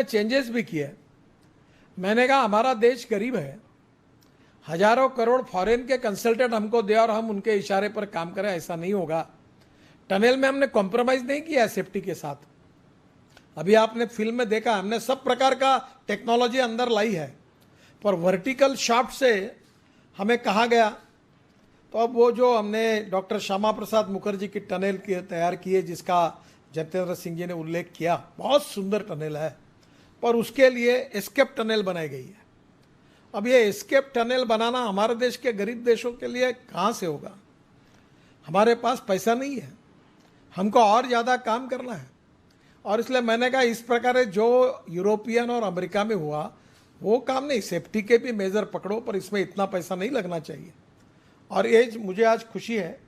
Changes भी किए। मैंने कहा हमारा देश गरीब है, हजारों करोड़ फॉरेन के कंसल्टेंट हमको दे और हम उनके इशारे पर काम करें, ऐसा नहीं होगा। टनल में हमने कॉम्प्रोमाइज नहीं किया है सेफ्टी के साथ। अभी आपने फिल्म में देखा, हमने सब प्रकार का टेक्नोलॉजी अंदर लाई है, पर वर्टिकल शाफ्ट से हमें कहा गया। तो अब वो जो हमने डॉक्टर श्यामा प्रसाद मुखर्जी की टनल की तैयार की है, जिसका जितेंद्र सिंह जी ने उल्लेख किया, बहुत सुंदर टनल है, पर उसके लिए एस्केप टनल बनाई गई है। अब ये एस्केप टनल बनाना हमारे देश के गरीब देशों के लिए कहाँ से होगा? हमारे पास पैसा नहीं है, हमको और ज़्यादा काम करना है। और इसलिए मैंने कहा इस प्रकार जो यूरोपियन और अमेरिका में हुआ वो काम नहीं, सेफ्टी के भी मेजर पकड़ो, पर इसमें इतना पैसा नहीं लगना चाहिए। और ये मुझे आज खुशी है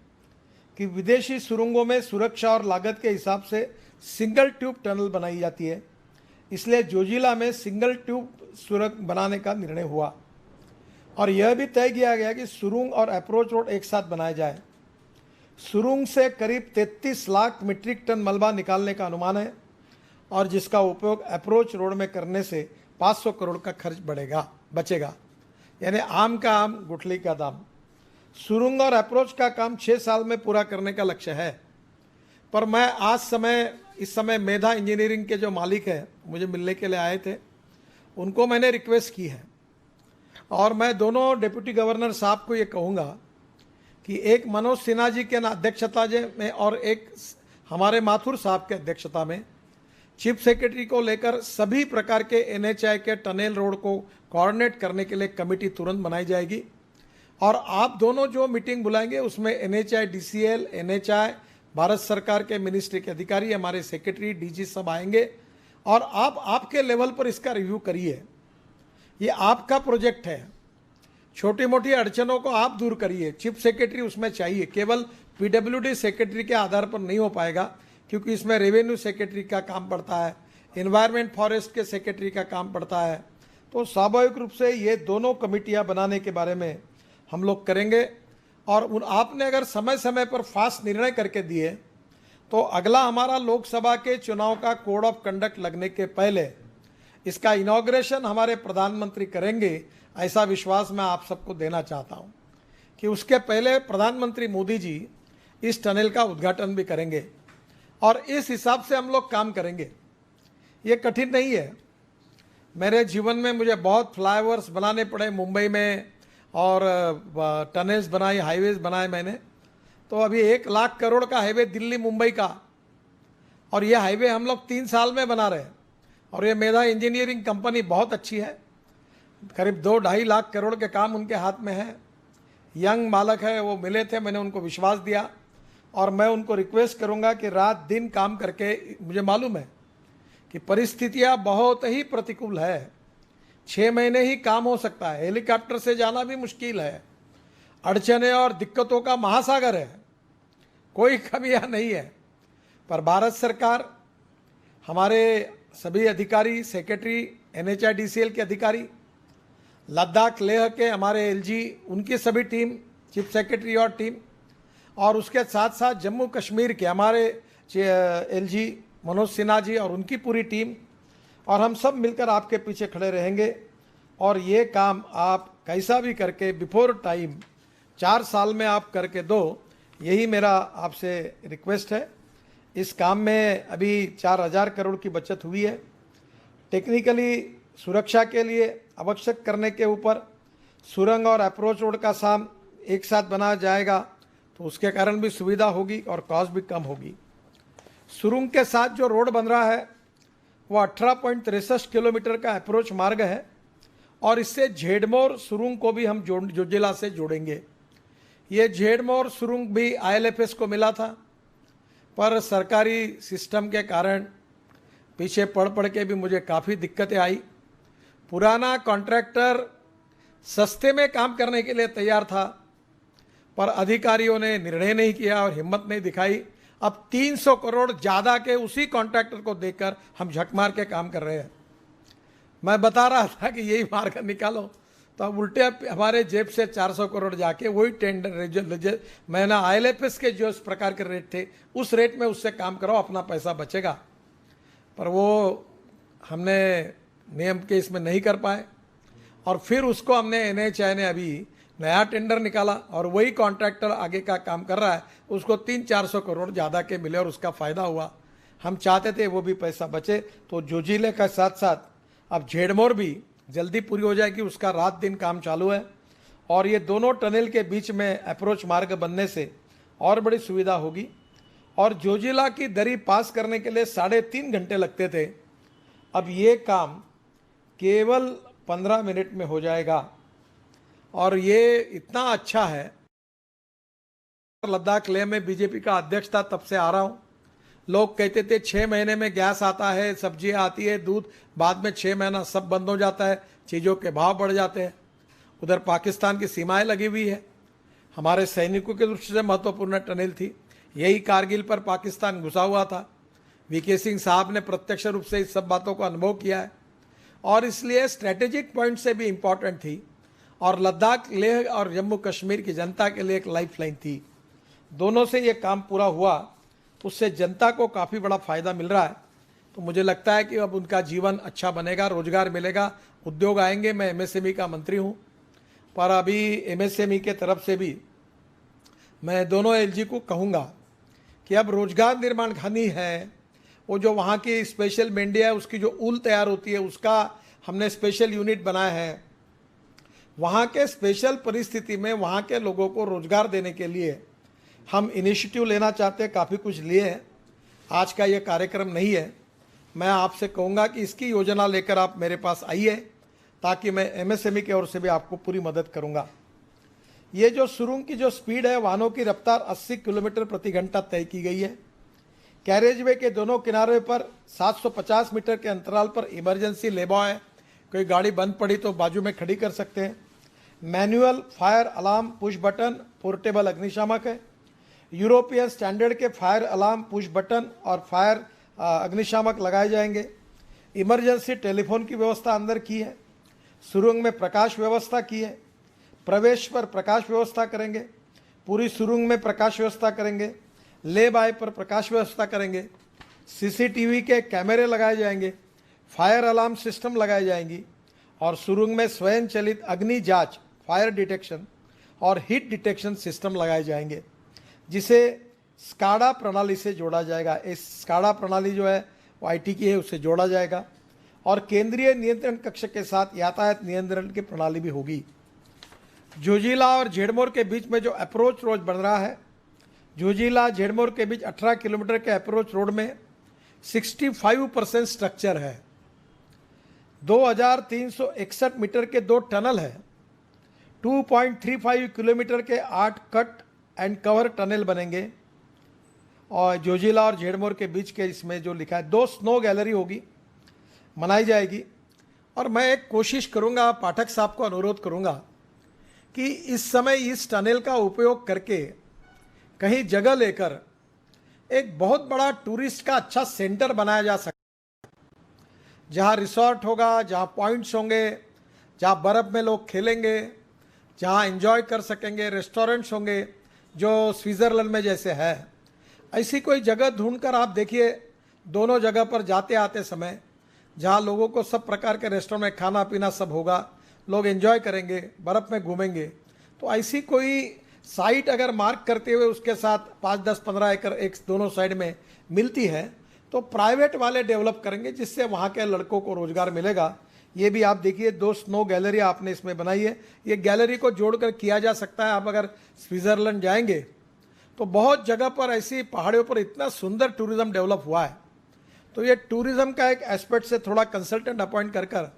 कि विदेशी सुरंगों में सुरक्षा और लागत के हिसाब से सिंगल ट्यूब टनल बनाई जाती है, इसलिए जोजिला में सिंगल ट्यूब सुरंग बनाने का निर्णय हुआ। और यह भी तय किया गया कि सुरंग और अप्रोच रोड एक साथ बनाए जाए। सुरंग से करीब 33 लाख मीट्रिक टन मलबा निकालने का अनुमान है, और जिसका उपयोग अप्रोच रोड में करने से 500 करोड़ का खर्च बचेगा, यानी आम का आम गुठली का दाम। सुरंग और अप्रोच का काम 6 साल में पूरा करने का लक्ष्य है। पर मैं इस समय मेधा इंजीनियरिंग के जो मालिक हैं मुझे मिलने के लिए आए थे, उनको मैंने रिक्वेस्ट की है, और मैं दोनों डिप्टी गवर्नर साहब को ये कहूँगा कि एक मनोज सिन्हा जी के अध्यक्षता में और एक हमारे माथुर साहब के अध्यक्षता में चीफ सेक्रेटरी को लेकर सभी प्रकार के एनएचआई के टनल रोड को कोऑर्डिनेट करने के लिए कमेटी तुरंत बनाई जाएगी। और आप दोनों जो मीटिंग बुलाएंगे उसमें एनएचआई, डीसीएल, एनएचआई, भारत सरकार के मिनिस्ट्री के अधिकारी, हमारे सेक्रेटरी, डीजी सब आएंगे, और आप आपके लेवल पर इसका रिव्यू करिए। ये आपका प्रोजेक्ट है, छोटी मोटी अड़चनों को आप दूर करिए। चीफ सेक्रेटरी उसमें चाहिए, केवल पीडब्ल्यूडी सेक्रेटरी के आधार पर नहीं हो पाएगा, क्योंकि इसमें रेवेन्यू सेक्रेटरी का काम पड़ता है, एनवायरमेंट फॉरेस्ट के सेक्रेटरी का काम पड़ता है। तो स्वाभाविक रूप से ये दोनों कमेटियां बनाने के बारे में हम लोग करेंगे। और आपने अगर समय समय पर फास्ट निर्णय करके दिए तो अगला हमारा लोकसभा के चुनाव का कोड ऑफ कंडक्ट लगने के पहले इसका इनॉग्रेशन हमारे प्रधानमंत्री करेंगे, ऐसा विश्वास मैं आप सबको देना चाहता हूं कि उसके पहले प्रधानमंत्री मोदी जी इस टनल का उद्घाटन भी करेंगे, और इस हिसाब से हम लोग काम करेंगे। ये कठिन नहीं है। मेरे जीवन में मुझे बहुत फ्लाईओवर्स बनाने पड़े मुंबई में, और टनल्स बनाई, हाईवेज बनाए मैंने। तो अभी 1 लाख करोड़ का हाईवे दिल्ली मुंबई का, और ये हाईवे हम लोग 3 साल में बना रहे हैं। और ये मेधा इंजीनियरिंग कंपनी बहुत अच्छी है, करीब 2-2.5 लाख करोड़ के काम उनके हाथ में है। यंग मालक है, वो मिले थे, मैंने उनको विश्वास दिया, और मैं उनको रिक्वेस्ट करूंगा कि रात दिन काम करके, मुझे मालूम है कि परिस्थितियां बहुत ही प्रतिकूल है, 6 महीने ही काम हो सकता है, हेलीकॉप्टर से जाना भी मुश्किल है, अड़चने और दिक्कतों का महासागर है, कोई कमियां नहीं है। पर भारत सरकार, हमारे सभी अधिकारी, सेक्रेटरी, एनएचआई, डीसीएल के अधिकारी, लद्दाख लेह के हमारे एलजी, उनकी सभी टीम, चीफ सेक्रेटरी और टीम, और उसके साथ साथ जम्मू कश्मीर के हमारे एलजी मनोज सिन्हा जी और उनकी पूरी टीम, और हम सब मिलकर आपके पीछे खड़े रहेंगे। और ये काम आप कैसा भी करके बिफोर टाइम 4 साल में आप करके दो, यही मेरा आपसे रिक्वेस्ट है। इस काम में अभी 4,000 करोड़ की बचत हुई है। टेक्निकली सुरक्षा के लिए आवश्यक करने के ऊपर सुरंग और अप्रोच रोड का काम एक साथ बनाया जाएगा, तो उसके कारण भी सुविधा होगी और कॉस्ट भी कम होगी। सुरंग के साथ जो रोड बन रहा है वो 18.63 किलोमीटर का अप्रोच मार्ग है, और इससे झेडमोर सुरंग को भी हम जोजिला से जोड़ेंगे। ये झेडमोर सुरंग भी आईएलएफएस को मिला था, पर सरकारी सिस्टम के कारण पीछे पड़ के भी मुझे काफ़ी दिक्कतें आई। पुराना कॉन्ट्रैक्टर सस्ते में काम करने के लिए तैयार था, पर अधिकारियों ने निर्णय नहीं किया और हिम्मत नहीं दिखाई। अब 300 करोड़ ज़्यादा के उसी कॉन्ट्रैक्टर को देकर हम झक मार के काम कर रहे हैं। मैं बता रहा था कि यही मार्ग निकालो, तो अब उल्टे हमारे जेब से 400 करोड़ जाके वही टेंडर मैंने आईएलएफएस के जो इस प्रकार के रेट थे उस रेट में उससे काम करो, अपना पैसा बचेगा। पर वो हमने नियम के इसमें नहीं कर पाए, और फिर उसको हमने NHAI ने अभी नया टेंडर निकाला और वही कॉन्ट्रैक्टर आगे का काम कर रहा है, उसको 300-400 करोड़ ज़्यादा के मिले और उसका फ़ायदा हुआ। हम चाहते थे वो भी पैसा बचे, तो जोजिला का साथ साथ अब झेड़मोर भी जल्दी पूरी हो जाएगी, उसका रात दिन काम चालू है। और ये दोनों टनल के बीच में अप्रोच मार्ग बनने से और बड़ी सुविधा होगी। और जोजिला की दरी पास करने के लिए 3.5 घंटे लगते थे, अब ये काम केवल 15 मिनट में हो जाएगा। और ये इतना अच्छा है, लद्दाख लेह में बीजेपी का अध्यक्ष था तब से आ रहा हूँ। लोग कहते थे 6 महीने में गैस आता है, सब्जियाँ आती है, दूध, बाद में 6 महीना सब बंद हो जाता है, चीज़ों के भाव बढ़ जाते हैं। उधर पाकिस्तान की सीमाएं लगी हुई है, हमारे सैनिकों की दृष्टि से महत्वपूर्ण टनल थी। यही कारगिल पर पाकिस्तान घुसा हुआ था। VK सिंह साहब ने प्रत्यक्ष रूप से इस सब बातों को अनुभव किया है, और इसलिए स्ट्रेटेजिक पॉइंट से भी इम्पॉर्टेंट थी। और लद्दाख, लेह और जम्मू कश्मीर की जनता के लिए एक लाइफलाइन थी। दोनों से ये काम पूरा हुआ, उससे जनता को काफ़ी बड़ा फ़ायदा मिल रहा है। तो मुझे लगता है कि अब उनका जीवन अच्छा बनेगा, रोजगार मिलेगा, उद्योग आएंगे। मैं MSME का मंत्री हूँ, पर अभी MSME के तरफ से भी मैं दोनों LG को कहूँगा कि अब रोजगार निर्माण खानी है। वो जो वहाँ की स्पेशल मेंढिया है, उसकी जो ऊल तैयार होती है, उसका हमने स्पेशल यूनिट बनाया है। वहाँ के स्पेशल परिस्थिति में वहाँ के लोगों को रोजगार देने के लिए हम इनिशिएटिव लेना चाहते हैं, काफ़ी कुछ लिए हैं। आज का ये कार्यक्रम नहीं है, मैं आपसे कहूँगा कि इसकी योजना लेकर आप मेरे पास आइए, ताकि मैं MSME की ओर से भी आपको पूरी मदद करूँगा। ये जो सुरंग की जो स्पीड है, वाहनों की रफ्तार 80 किलोमीटर प्रति घंटा तय की गई है। कैरेजवे के दोनों किनारे पर 750 मीटर के अंतराल पर इमरजेंसी लेबा है, कोई गाड़ी बंद पड़ी तो बाजू में खड़ी कर सकते हैं। Manual fire alarm push button portable अग्निशामक है। यूरोपियन स्टैंडर्ड के फायर अलार्म पुश बटन और फायर अग्निशामक लगाए जाएंगे। इमरजेंसी टेलीफोन की व्यवस्था अंदर की है। सुरंग में प्रकाश व्यवस्था की है, प्रवेश पर प्रकाश व्यवस्था करेंगे, पूरी सुरंग में प्रकाश व्यवस्था करेंगे, ले बाय पर प्रकाश व्यवस्था करेंगे, CCTV के कैमरे लगाए जाएंगे, फायर अलार्म सिस्टम लगाई जाएंगी, और सुरंग में स्वयं चलित अग्नि जांच, फायर डिटेक्शन और हीट डिटेक्शन सिस्टम लगाए जाएंगे, जिसे स्काडा प्रणाली से जोड़ा जाएगा। इस स्काडा प्रणाली जो है वो IT की है, उससे जोड़ा जाएगा। और केंद्रीय नियंत्रण कक्ष के साथ यातायात नियंत्रण की प्रणाली भी होगी। जोजिला और झेड़मोर के बीच में जो अप्रोच रोड बन रहा है, जोजिला झेड़मोर के बीच 18 किलोमीटर के अप्रोच रोड में 65% स्ट्रक्चर है। 2361 मीटर के 2 टनल है। 2.35 किलोमीटर के 8 कट एंड कवर टनल बनेंगे। और जोजिला और झेड़मोर के बीच के इसमें जो लिखा है, 2 स्नो गैलरी होगी, मनाई जाएगी। और मैं एक कोशिश करूंगा, पाठक साहब को अनुरोध करूंगा कि इस समय इस टनल का उपयोग करके कहीं जगह लेकर एक बहुत बड़ा टूरिस्ट का अच्छा सेंटर बनाया जा सकता है, जहाँ रिसोर्ट होगा, जहाँ पॉइंट्स होंगे, जहाँ बर्फ़ में लोग खेलेंगे, जहाँ एंजॉय कर सकेंगे, रेस्टोरेंट्स होंगे जो स्विट्ज़रलैंड में जैसे है। ऐसी कोई जगह ढूंढकर आप देखिए, दोनों जगह पर जाते आते समय, जहाँ लोगों को सब प्रकार के रेस्टोरेंट में खाना पीना सब होगा, लोग एंजॉय करेंगे, बर्फ़ में घूमेंगे। तो ऐसी कोई साइट अगर मार्क करते हुए उसके साथ 5, 10, 15 एकड़ एक दोनों साइड में मिलती है, तो प्राइवेट वाले डेवलप करेंगे, जिससे वहाँ के लड़कों को रोज़गार मिलेगा। ये भी आप देखिए, 2 स्नो गैलरी आपने इसमें बनाई है। ये गैलरी को जोड़कर किया जा सकता है। आप अगर स्विट्ज़रलैंड जाएंगे तो बहुत जगह पर ऐसी पहाड़ियों पर इतना सुंदर टूरिज़्म डेवलप हुआ है। तो ये टूरिज़्म का एक एस्पेक्ट से थोड़ा कंसल्टेंट अपॉइंट कर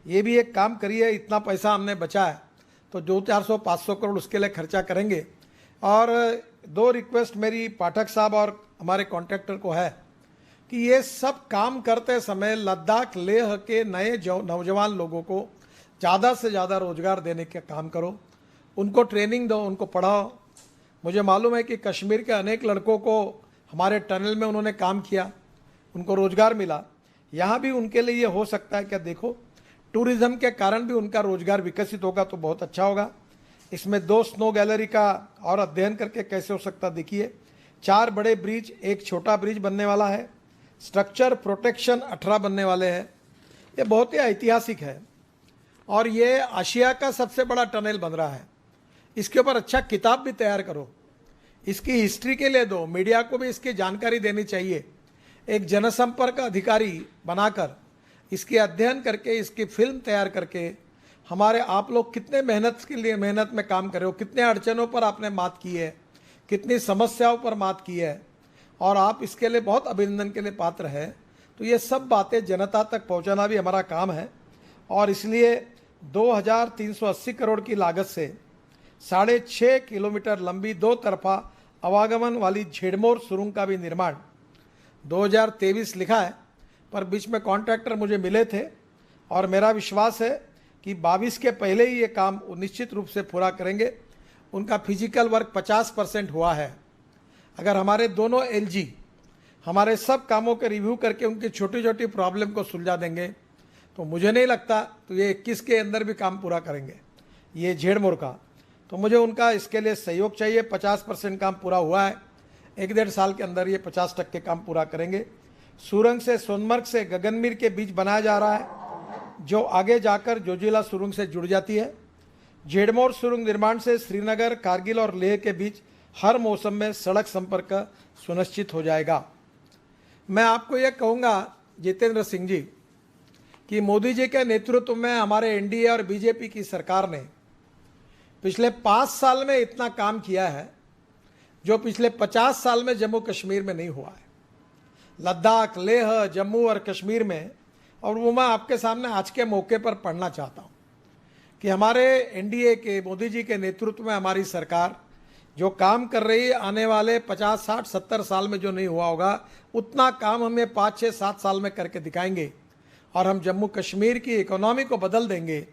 ये भी एक काम करिए। इतना पैसा हमने बचा है तो 200-400-500 करोड़ उसके लिए खर्चा करेंगे। और 2 रिक्वेस्ट मेरी पाठक साहब और हमारे कॉन्ट्रैक्टर को है कि ये सब काम करते समय लद्दाख लेह के नए नौजवान लोगों को ज़्यादा से ज़्यादा रोज़गार देने का काम करो, उनको ट्रेनिंग दो, उनको पढ़ाओ। मुझे मालूम है कि कश्मीर के अनेक लड़कों को हमारे टनल में उन्होंने काम किया, उनको रोज़गार मिला। यहाँ भी उनके लिए ये हो सकता है। क्या देखो, टूरिज़्म के कारण भी उनका रोज़गार विकसित होगा तो बहुत अच्छा होगा। इसमें 2 स्नो गैलरी का और अध्ययन करके कैसे हो सकता देखिए। 4 बड़े ब्रिज, 1 छोटा ब्रिज बनने वाला है। स्ट्रक्चर प्रोटेक्शन 18 बनने वाले हैं। ये बहुत ही ऐतिहासिक है और ये आशिया का सबसे बड़ा टनल बन रहा है। इसके ऊपर अच्छा किताब भी तैयार करो, इसकी हिस्ट्री के लिए दो, मीडिया को भी इसकी जानकारी देनी चाहिए। एक जनसंपर्क अधिकारी बनाकर इसकी अध्ययन करके इसकी फिल्म तैयार करके हमारे आप लोग कितने मेहनत में काम कर रहे हो, कितने अड़चनों पर आपने मात की है, कितनी समस्याओं पर मात की है और आप इसके लिए बहुत अभिनंदन के लिए पात्र है। तो ये सब बातें जनता तक पहुंचाना भी हमारा काम है और इसलिए 2380 करोड़ की लागत से 6.5 किलोमीटर लंबी 2 तरफा आवागमन वाली झेड़मोर सुरंग का भी निर्माण 2023 लिखा है, पर बीच में कॉन्ट्रैक्टर मुझे मिले थे और मेरा विश्वास है कि 22 के पहले ही ये काम निश्चित रूप से पूरा करेंगे। उनका फिजिकल वर्क 50% हुआ है। अगर हमारे दोनों एलजी हमारे सब कामों के रिव्यू करके उनकी छोटी छोटी प्रॉब्लम को सुलझा देंगे तो मुझे नहीं लगता तो ये 21 के अंदर भी काम पूरा करेंगे ये झेड़मोर का। तो मुझे उनका इसके लिए सहयोग चाहिए। 50% काम पूरा हुआ है, 1-1.5 साल के अंदर ये 50% काम पूरा करेंगे। सुरंग से सोनमर्ग से गगनमीर के बीच बनाया जा रहा है जो आगे जाकर जोजिला सुरंग से जुड़ जाती है। झेड़मोर सुरंग निर्माण से श्रीनगर, कारगिल और लेह के बीच हर मौसम में सड़क संपर्क सुनिश्चित हो जाएगा। मैं आपको यह कहूँगा जितेंद्र सिंह जी कि मोदी जी के नेतृत्व में हमारे एनडीए और बीजेपी की सरकार ने पिछले 5 साल में इतना काम किया है जो पिछले 50 साल में जम्मू कश्मीर में नहीं हुआ है। लद्दाख, लेह, जम्मू और कश्मीर में, और वो मैं आपके सामने आज के मौके पर पढ़ना चाहता हूँ कि हमारे एनडीए के मोदी जी के नेतृत्व में हमारी सरकार जो काम कर रही है, आने वाले 50, 60, 70 साल में जो नहीं हुआ होगा उतना काम हमें 5, 6, 7 साल में करके दिखाएंगे और हम जम्मू कश्मीर की इकोनॉमी को बदल देंगे,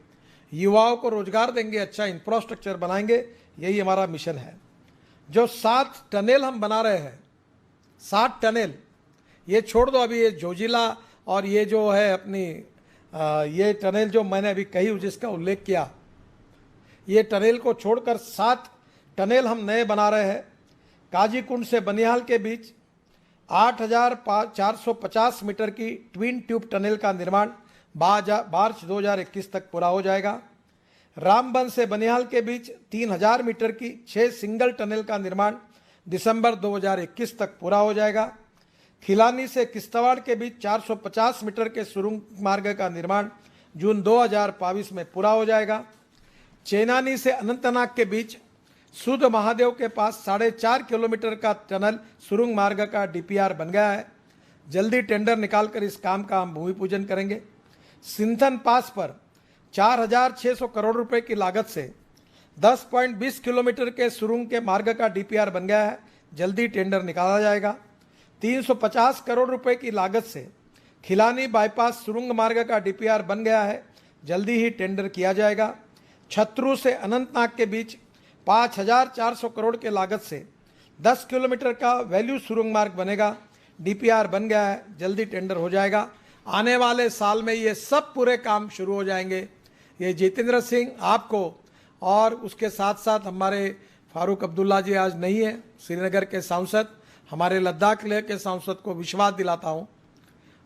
युवाओं को रोजगार देंगे, अच्छा इंफ्रास्ट्रक्चर बनाएंगे। यही हमारा मिशन है। जो 7 टनल हम बना रहे हैं, 7 टनल, ये छोड़ दो अभी ये जोजिला और ये जो है अपनी ये टनल जो मैंने अभी कही जिसका उल्लेख किया, ये टनल को छोड़कर 7 टनल हम नए बना रहे हैं। काजीकुंड से बनिहाल के बीच 8,450 मीटर की ट्विन ट्यूब टनल का निर्माण मार्च 2021 तक पूरा हो जाएगा। रामबन से बनिहाल के बीच 3,000 मीटर की 6 सिंगल टनल का निर्माण दिसंबर 2021 तक पूरा हो जाएगा। खिलानी से किश्तवाड़ के बीच 450 मीटर के सुरंग मार्ग का निर्माण जून 2022 में पूरा हो जाएगा। चेनानी से अनंतनाग के बीच सुध महादेव के पास 4.5 किलोमीटर का टनल सुरंग मार्ग का डीपीआर बन गया है। जल्दी टेंडर निकालकर इस काम का हम भूमि पूजन करेंगे। सिंथन पास पर 4,600 करोड़ रुपए की लागत से 10.20 किलोमीटर के सुरंग के मार्ग का डीपीआर बन गया है। जल्दी टेंडर निकाला जाएगा। 350 करोड़ रुपए की लागत से खिलानी बाईपास सुरंग मार्ग का डीपीआर बन गया है। जल्दी ही टेंडर किया जाएगा। छतरू से अनंतनाग के बीच 5,400 करोड़ के लागत से 10 किलोमीटर का वैल्यू सुरंग मार्ग बनेगा। डीपीआर बन गया है, जल्दी टेंडर हो जाएगा। आने वाले साल में ये सब पूरे काम शुरू हो जाएंगे। ये जितेंद्र सिंह आपको और उसके साथ साथ हमारे फारूक अब्दुल्ला जी आज नहीं है, श्रीनगर के सांसद, हमारे लद्दाख लेह के सांसद को विश्वास दिलाता हूँ,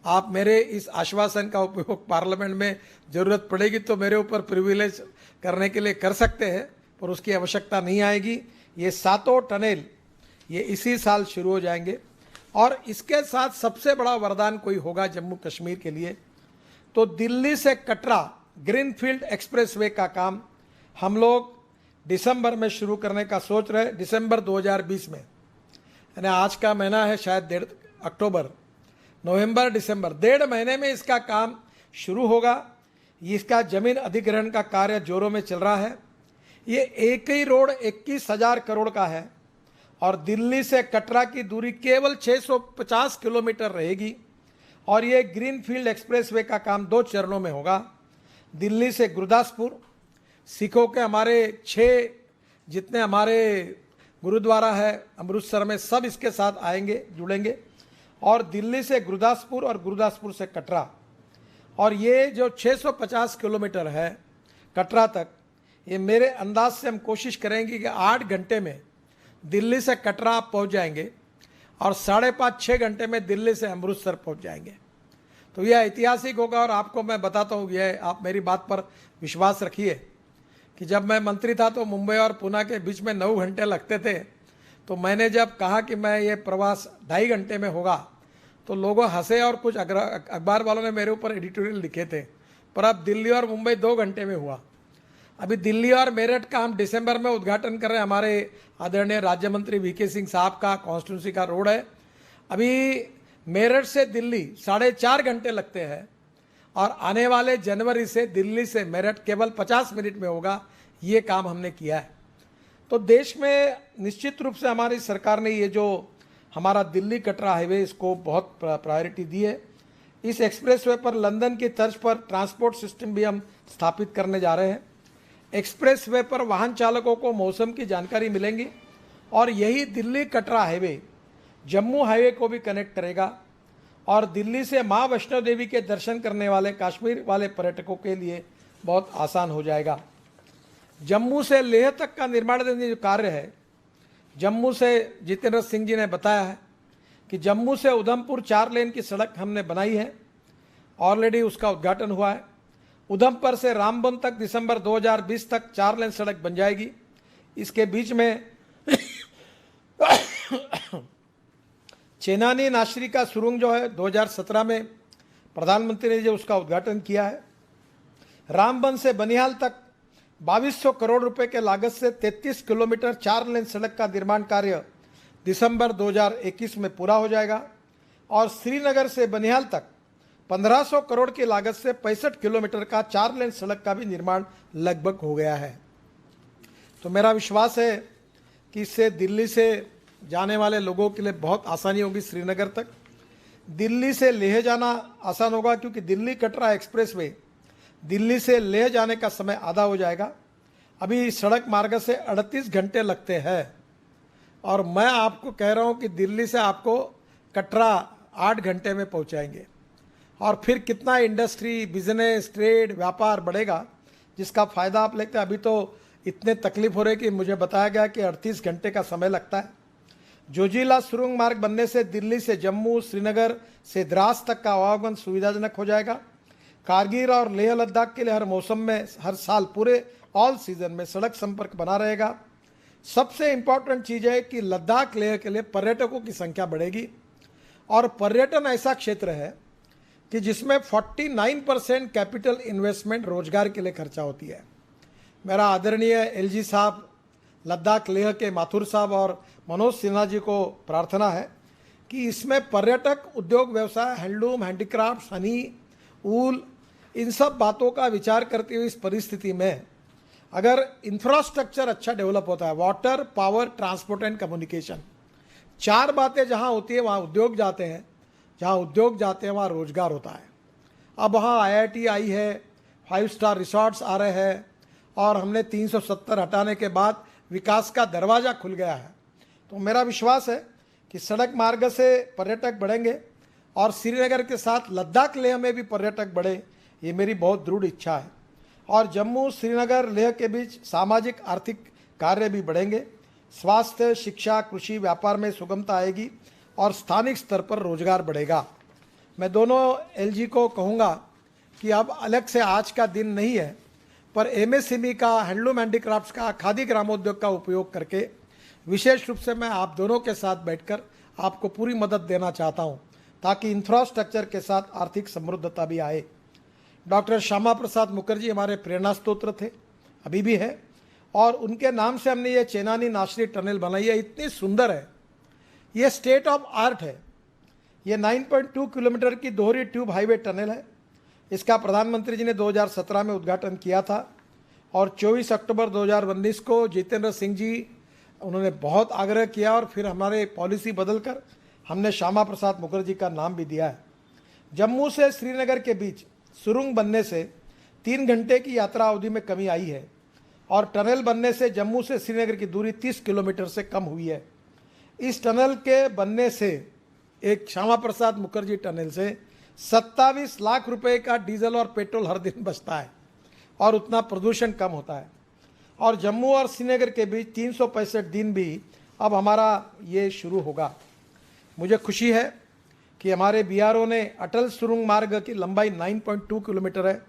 आप मेरे इस आश्वासन का उपयोग पार्लियामेंट में ज़रूरत पड़ेगी तो मेरे ऊपर प्रिविलेज करने के लिए कर सकते हैं, पर उसकी आवश्यकता नहीं आएगी। ये 7 टनल ये इसी साल शुरू हो जाएंगे। और इसके साथ सबसे बड़ा वरदान कोई होगा जम्मू कश्मीर के लिए तो दिल्ली से कटरा ग्रीनफील्ड एक्सप्रेसवे का काम हम लोग दिसंबर में शुरू करने का सोच रहे हैं। दिसंबर 2020 में, यानी आज का महीना है शायद 1.5 अक्टूबर, नवंबर, दिसंबर, 1.5 महीने में इसका काम शुरू होगा। इसका जमीन अधिग्रहण का कार्य जोरों में चल रहा है। ये एक ही रोड 21,000 करोड़ का है और दिल्ली से कटरा की दूरी केवल 650 किलोमीटर रहेगी। और ये ग्रीनफील्ड एक्सप्रेसवे का काम 2 चरणों में होगा। दिल्ली से गुरदासपुर, सिखों के हमारे 6 जितने हमारे गुरुद्वारा है अमृतसर में, सब इसके साथ आएंगे, जुड़ेंगे। और दिल्ली से गुरदासपुर और गुरदासपुर से कटरा, और ये जो 650 किलोमीटर है कटरा तक, ये मेरे अंदाज से हम कोशिश करेंगे कि 8 घंटे में दिल्ली से कटरा आप पहुँच जाएंगे और 5.5-6 घंटे में दिल्ली से अमृतसर पहुँच जाएंगे। तो यह ऐतिहासिक होगा। और आपको मैं बताता हूँ, यह आप मेरी बात पर विश्वास रखिए कि जब मैं मंत्री था तो मुंबई और पुणे के बीच में 9 घंटे लगते थे। तो मैंने जब कहा कि मैं ये प्रवास 2.5 घंटे में होगा तो लोगों हंसे और कुछ अखबार वालों ने मेरे ऊपर एडिटोरियल लिखे थे। पर अब दिल्ली और मुंबई 2 घंटे में हुआ। अभी दिल्ली और मेरठ का हम दिसंबर में उद्घाटन कर रहे हैं। हमारे आदरणीय राज्य मंत्री वीके सिंह साहब का कॉन्स्टिट्यूंसी का रोड है। अभी मेरठ से दिल्ली 4.5 घंटे लगते हैं और आने वाले जनवरी से दिल्ली से मेरठ केवल 50 मिनट में होगा। ये काम हमने किया है। तो देश में निश्चित रूप से हमारी सरकार ने ये जो हमारा दिल्ली कटरा हाईवे, इसको बहुत प्रायोरिटी दी है। इस एक्सप्रेसवे पर लंदन की तर्ज पर ट्रांसपोर्ट सिस्टम भी हम स्थापित करने जा रहे हैं। एक्सप्रेसवे पर वाहन चालकों को मौसम की जानकारी मिलेंगी और यही दिल्ली कटरा हाईवे जम्मू हाईवे को भी कनेक्ट करेगा और दिल्ली से मां वैष्णो देवी के दर्शन करने वाले कश्मीर वाले पर्यटकों के लिए बहुत आसान हो जाएगा। जम्मू से लेह तक का निर्माण जो कार्य है, जम्मू से जितेंद्र सिंह जी ने बताया है कि जम्मू से उधमपुर 4 लेन की सड़क हमने बनाई है, ऑलरेडी उसका उद्घाटन हुआ है। उधमपुर से रामबन तक दिसंबर 2020 तक 4 लेन सड़क बन जाएगी। इसके बीच में चेनानी नाशरी का सुरंग जो है 2017 में प्रधानमंत्री ने जो उसका उद्घाटन किया है। रामबन से बनिहाल तक 2200 करोड़ रुपए के लागत से 33 किलोमीटर 4 लेन सड़क का निर्माण कार्य दिसंबर 2021 में पूरा हो जाएगा और श्रीनगर से बनिहाल तक 1500 करोड़ की लागत से 65 किलोमीटर का 4 लेन सड़क का भी निर्माण लगभग हो गया है। तो मेरा विश्वास है कि इससे दिल्ली से जाने वाले लोगों के लिए बहुत आसानी होगी। श्रीनगर तक दिल्ली से लेह जाना आसान होगा क्योंकि दिल्ली कटरा एक्सप्रेसवे दिल्ली से लेह जाने का समय आधा हो जाएगा। अभी सड़क मार्ग से 38 घंटे लगते हैं और मैं आपको कह रहा हूं कि दिल्ली से आपको कटरा 8 घंटे में पहुंचाएंगे। और फिर कितना इंडस्ट्री, बिजनेस, ट्रेड, व्यापार बढ़ेगा जिसका फ़ायदा आप लेते हैं। अभी तो इतने तकलीफ हो रही कि मुझे बताया गया कि 38 घंटे का समय लगता है। जोजिला सुरंग मार्ग बनने से दिल्ली से जम्मू, श्रीनगर से द्रास तक का आवागमन सुविधाजनक हो जाएगा। कारगिल और लेह लद्दाख के लिए हर मौसम में, हर साल पूरे ऑल सीजन में सड़क संपर्क बना रहेगा। सबसे इंपॉर्टेंट चीज़ है कि लद्दाख लेह के लिए पर्यटकों की संख्या बढ़ेगी और पर्यटन ऐसा क्षेत्र है कि जिसमें 49% कैपिटल इन्वेस्टमेंट रोजगार के लिए खर्चा होती है। मेरा आदरणीय एलजी साहब, लद्दाख लेह के माथुर साहब और मनोज सिन्हा जी को प्रार्थना है कि इसमें पर्यटक, उद्योग व्यवसाय, हैंडलूम, हैंडीक्राफ्ट, हनी, ऊल, इन सब बातों का विचार करते हुए इस परिस्थिति में अगर इंफ्रास्ट्रक्चर अच्छा डेवलप होता है, water, power, transport and communication, 4 बातें जहां होती है वहां उद्योग जाते हैं, जहां उद्योग जाते हैं वहां रोजगार होता है। अब वहां आईआईटी आई है, 5 स्टार रिसॉर्ट्स आ रहे हैं और हमने 370 हटाने के बाद विकास का दरवाज़ा खुल गया है। तो मेरा विश्वास है कि सड़क मार्ग से पर्यटक बढ़ेंगे और श्रीनगर के साथ लद्दाख लेह में भी पर्यटक बढ़े, ये मेरी बहुत दृढ़ इच्छा है। और जम्मू, श्रीनगर, लेह के बीच सामाजिक आर्थिक कार्य भी बढ़ेंगे। स्वास्थ्य, शिक्षा, कृषि, व्यापार में सुगमता आएगी और स्थानिक स्तर पर रोजगार बढ़ेगा। मैं दोनों एलजी को कहूँगा कि अब अलग से आज का दिन नहीं है, पर एमएसएमई का, हैंडलूम हैंडीक्राफ्ट्स का, खादी ग्रामोद्योग का उपयोग करके विशेष रूप से मैं आप दोनों के साथ बैठकर आपको पूरी मदद देना चाहता हूं ताकि इंफ्रास्ट्रक्चर के साथ आर्थिक समृद्धता भी आए। डॉक्टर श्यामा प्रसाद मुखर्जी हमारे प्रेरणा स्रोत थे, अभी भी है, और उनके नाम से हमने ये चेनानी नाशरी टनल बनाई है। इतनी सुंदर है, ये स्टेट ऑफ आर्ट है। ये 9.2 किलोमीटर की दोहरी ट्यूब हाईवे टनल है। इसका प्रधानमंत्री जी ने 2017 में उद्घाटन किया था और 24 अक्टूबर 2019 को जितेंद्र सिंह जी, उन्होंने बहुत आग्रह किया और फिर हमारे पॉलिसी बदलकर हमने श्यामा प्रसाद मुखर्जी का नाम भी दिया है। जम्मू से श्रीनगर के बीच सुरंग बनने से 3 घंटे की यात्रा अवधि में कमी आई है और टनल बनने से जम्मू से श्रीनगर की दूरी 30 किलोमीटर से कम हुई है। इस टनल के बनने से, एक श्यामा प्रसाद मुखर्जी टनल से 27 लाख रुपए का डीजल और पेट्रोल हर दिन बचता है और उतना प्रदूषण कम होता है। और जम्मू और श्रीनगर के बीच 365 दिन भी अब हमारा ये शुरू होगा। मुझे खुशी है कि हमारे बीआरओ ने अटल सुरंग मार्ग की लंबाई 9.2 किलोमीटर है,